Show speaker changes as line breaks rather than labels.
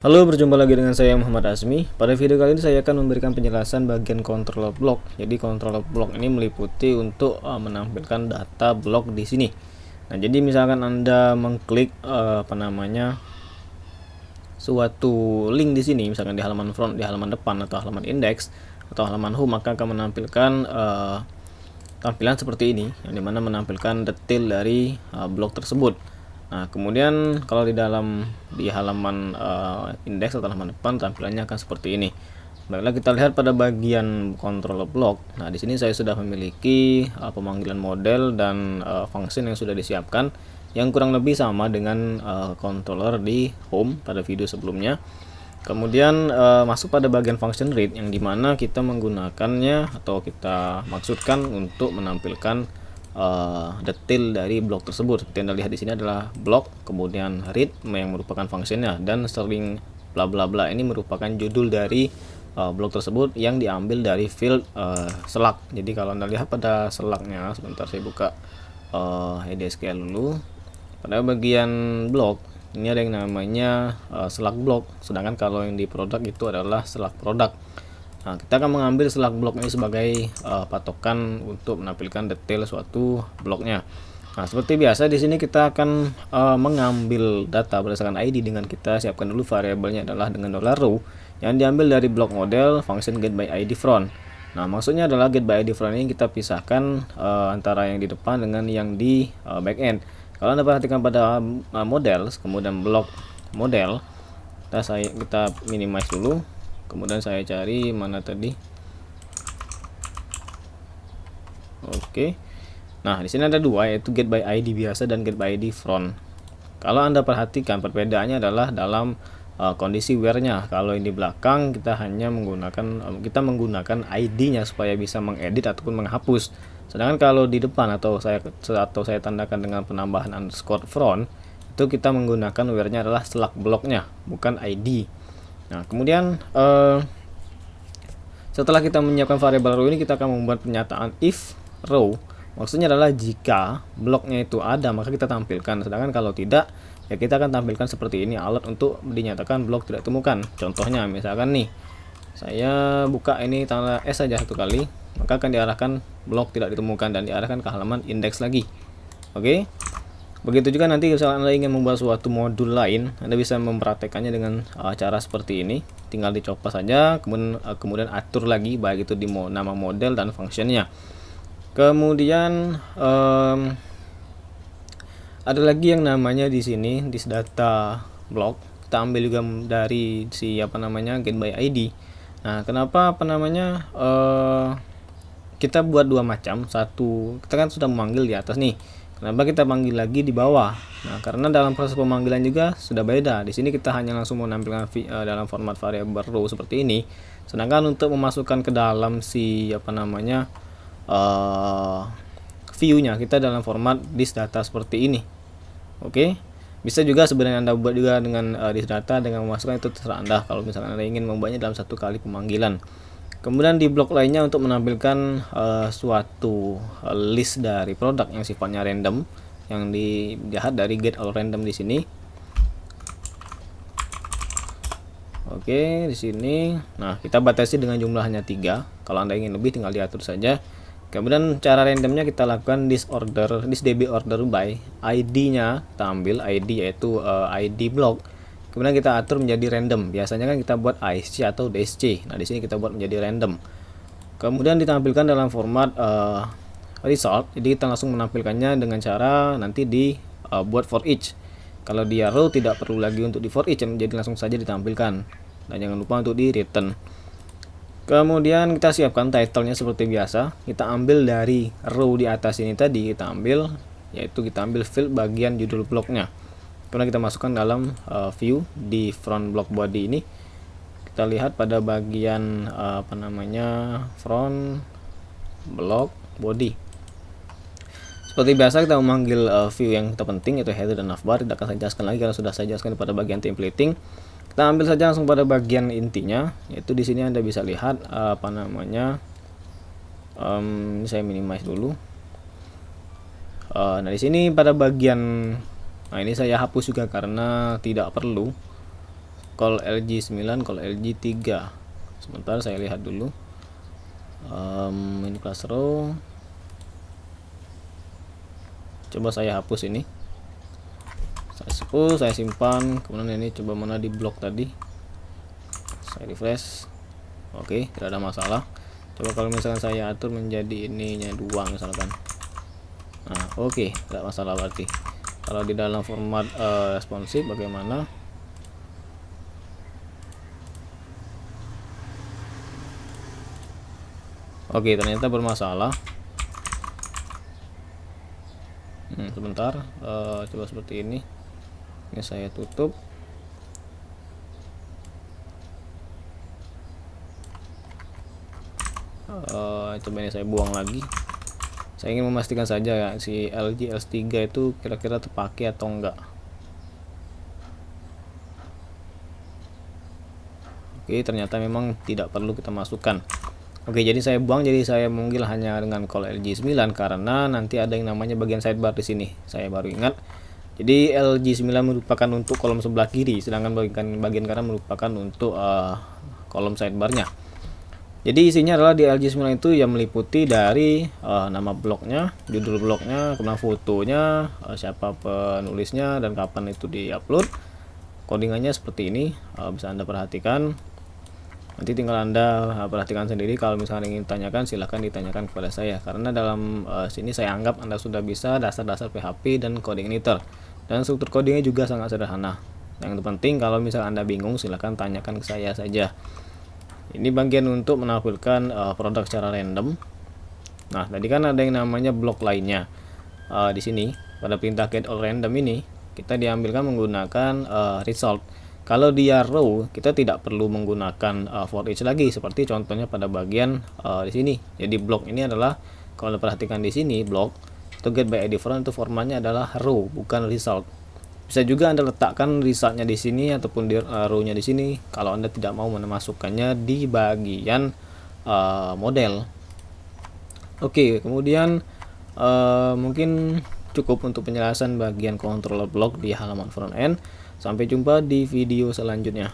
Halo, berjumpa lagi dengan saya Muhammad Azmi. Pada video kali ini saya akan memberikan penjelasan bagian controller block. Jadi controller block ini meliputi untuk menampilkan data block di sini. Nah, jadi misalkan Anda mengklik suatu link di sini, misalkan di halaman front, di halaman depan atau halaman index atau halaman home, maka akan menampilkan tampilan seperti ini, yang dimana menampilkan detail dari blok tersebut. Nah, kemudian kalau di halaman index atau halaman depan, tampilannya akan seperti ini. Baiklah, kita lihat pada bagian controller block. Nah, di sini saya sudah memiliki pemanggilan model dan function yang sudah disiapkan, yang kurang lebih sama dengan controller di home pada video sebelumnya. Kemudian masuk pada bagian function read, yang dimana kita menggunakannya atau kita maksudkan untuk menampilkan detail dari blok tersebut. Seperti Anda lihat di sini adalah blok, kemudian read yang merupakan fungsinya, dan string bla bla bla ini merupakan judul dari blok tersebut yang diambil dari field select. Jadi kalau Anda lihat pada selectnya, sebentar saya buka EDSQL dulu. Pada bagian blok ini ada yang namanya select block, sedangkan kalau yang di produk itu adalah select product. Nah, kita akan mengambil select block ini sebagai patokan untuk menampilkan detail suatu bloknya. Nah, seperti biasa di sini kita akan mengambil data berdasarkan ID dengan kita siapkan dulu variabelnya adalah dengan $row yang diambil dari blok model function get by ID front. Nah, maksudnya adalah get by ID front ini kita pisahkan antara yang di depan dengan yang di backend. Kalau Anda perhatikan pada model, kemudian blok model, kita minimize dulu. Kemudian saya cari mana tadi. Oke. Nah, di sini ada dua, yaitu get by ID biasa dan get by ID front. Kalau Anda perhatikan, perbedaannya adalah dalam kondisi where-nya. Kalau yang di belakang kita hanya menggunakan ID-nya supaya bisa mengedit ataupun menghapus. Sedangkan kalau di depan atau saya tandakan dengan penambahan underscore front, itu kita menggunakan where-nya adalah select block-nya, bukan ID. Nah, kemudian setelah kita menyiapkan variabel row ini, kita akan membuat pernyataan if row. Maksudnya adalah jika bloknya itu ada, maka kita tampilkan. Sedangkan kalau tidak, ya kita akan tampilkan seperti ini, alert untuk dinyatakan blok tidak ditemukan. Contohnya, misalkan nih, saya buka ini tanda S saja satu kali, maka akan diarahkan blok tidak ditemukan dan diarahkan ke halaman index lagi. Oke. Begitu juga nanti kalau Anda ingin membuat suatu modul lain, Anda bisa mempraktekannya dengan cara seperti ini. Tinggal dicopot saja, kemudian atur lagi baik itu di nama model dan fungsinya. Kemudian ada lagi yang namanya di sini this data block. Kita ambil juga dari si get by ID. Nah, kenapa kita buat dua macam. Satu, kita kan sudah memanggil di atas nih. Kenapa kita panggil lagi di bawah? Nah, karena dalam proses pemanggilan juga sudah beda. Di sini kita hanya langsung menampilkan dalam format variable row seperti ini. Sedangkan untuk memasukkan ke dalam si view-nya, kita dalam format this data seperti ini. Oke. Bisa juga sebenarnya Anda buat juga dengan this data dengan memasukkan, itu terserah Anda kalau misalkan Anda ingin membuatnya dalam satu kali pemanggilan. Kemudian di blok lainnya untuk menampilkan suatu list dari produk yang sifatnya random, yang dilihat dari get all random di sini. Oke, di sini. Nah, kita batasi dengan jumlah hanya 3. Kalau Anda ingin lebih, tinggal diatur saja. Kemudian cara randomnya kita lakukan this db order by ID-nya, kita ambil ID yaitu ID block. Kemudian kita atur menjadi random. Biasanya kan kita buat ASC atau DSC. Nah, di sini kita buat menjadi random. Kemudian ditampilkan dalam format result. Jadi kita langsung menampilkannya dengan cara nanti buat for each. Kalau dia row tidak perlu lagi untuk di for each, jadi langsung saja ditampilkan. Dan jangan lupa untuk di return. Kemudian kita siapkan title-nya seperti biasa. Kita ambil dari row di atas ini tadi, kita ambil field bagian judul bloknya. Kemudian kita masukkan dalam view di front block body ini. Kita lihat pada bagian front block body. Seperti biasa kita memanggil view yang terpenting yaitu header dan navbar. Tidak akan saya jelaskan lagi karena sudah saya jelaskan pada bagian templating. Kita ambil saja langsung pada bagian intinya, yaitu di sini Anda bisa lihat saya minimize dulu. Nah, di sini pada bagian, nah ini saya hapus juga karena tidak perlu. call LG 9, call LG 3. Sebentar saya lihat dulu. Ini class row. Coba saya hapus ini. Saya simpan. Kemudian ini coba mana di blok tadi. Saya refresh. Oke, tidak ada masalah. Coba kalau misalkan saya atur menjadi ininya 2 misalkan. Nah, oke, tidak masalah berarti. Kalau di dalam format responsif bagaimana? Oke, ternyata bermasalah. Sebentar, coba seperti ini. Ini saya tutup. Coba ini saya buang lagi. Saya ingin memastikan saja ya si LG S3 itu kira-kira terpakai atau enggak. Oke, ternyata memang tidak perlu kita masukkan. Oke, jadi saya buang, jadi saya mengunggil hanya dengan call LG 9 karena nanti ada yang namanya bagian sidebar di sini. Saya baru ingat. Jadi LG 9 merupakan untuk kolom sebelah kiri, sedangkan bagian kanan merupakan untuk kolom sidebarnya. Jadi isinya adalah di LG 9 itu yang meliputi dari nama blognya, judul blognya, kemudian fotonya, siapa penulisnya, dan kapan itu diupload. Codingannya seperti ini, bisa Anda perhatikan. Nanti tinggal Anda perhatikan sendiri. Kalau misalnya ingin tanyakan, silahkan ditanyakan kepada saya, karena dalam sini saya anggap Anda sudah bisa dasar-dasar PHP dan coding editor, dan struktur codingnya juga sangat sederhana. Yang terpenting kalau misalnya Anda bingung, silahkan tanyakan ke saya saja. Ini bagian untuk menampilkan produk secara random. Nah, tadi kan ada yang namanya blok lainnya. Di sini pada perintah get all random ini kita diambilkan menggunakan result. Kalau dia row, kita tidak perlu menggunakan for each lagi, seperti contohnya pada bagian di sini. Jadi blok ini adalah, kalau perhatikan di sini, blok itu get by different itu formatnya adalah row, bukan result. Bisa juga Anda letakkan resultnya di sini ataupun di row-nya di sini kalau Anda tidak mau memasukkannya di bagian model. Oke, kemudian mungkin cukup untuk penjelasan bagian controller block di halaman front end. Sampai jumpa di video selanjutnya.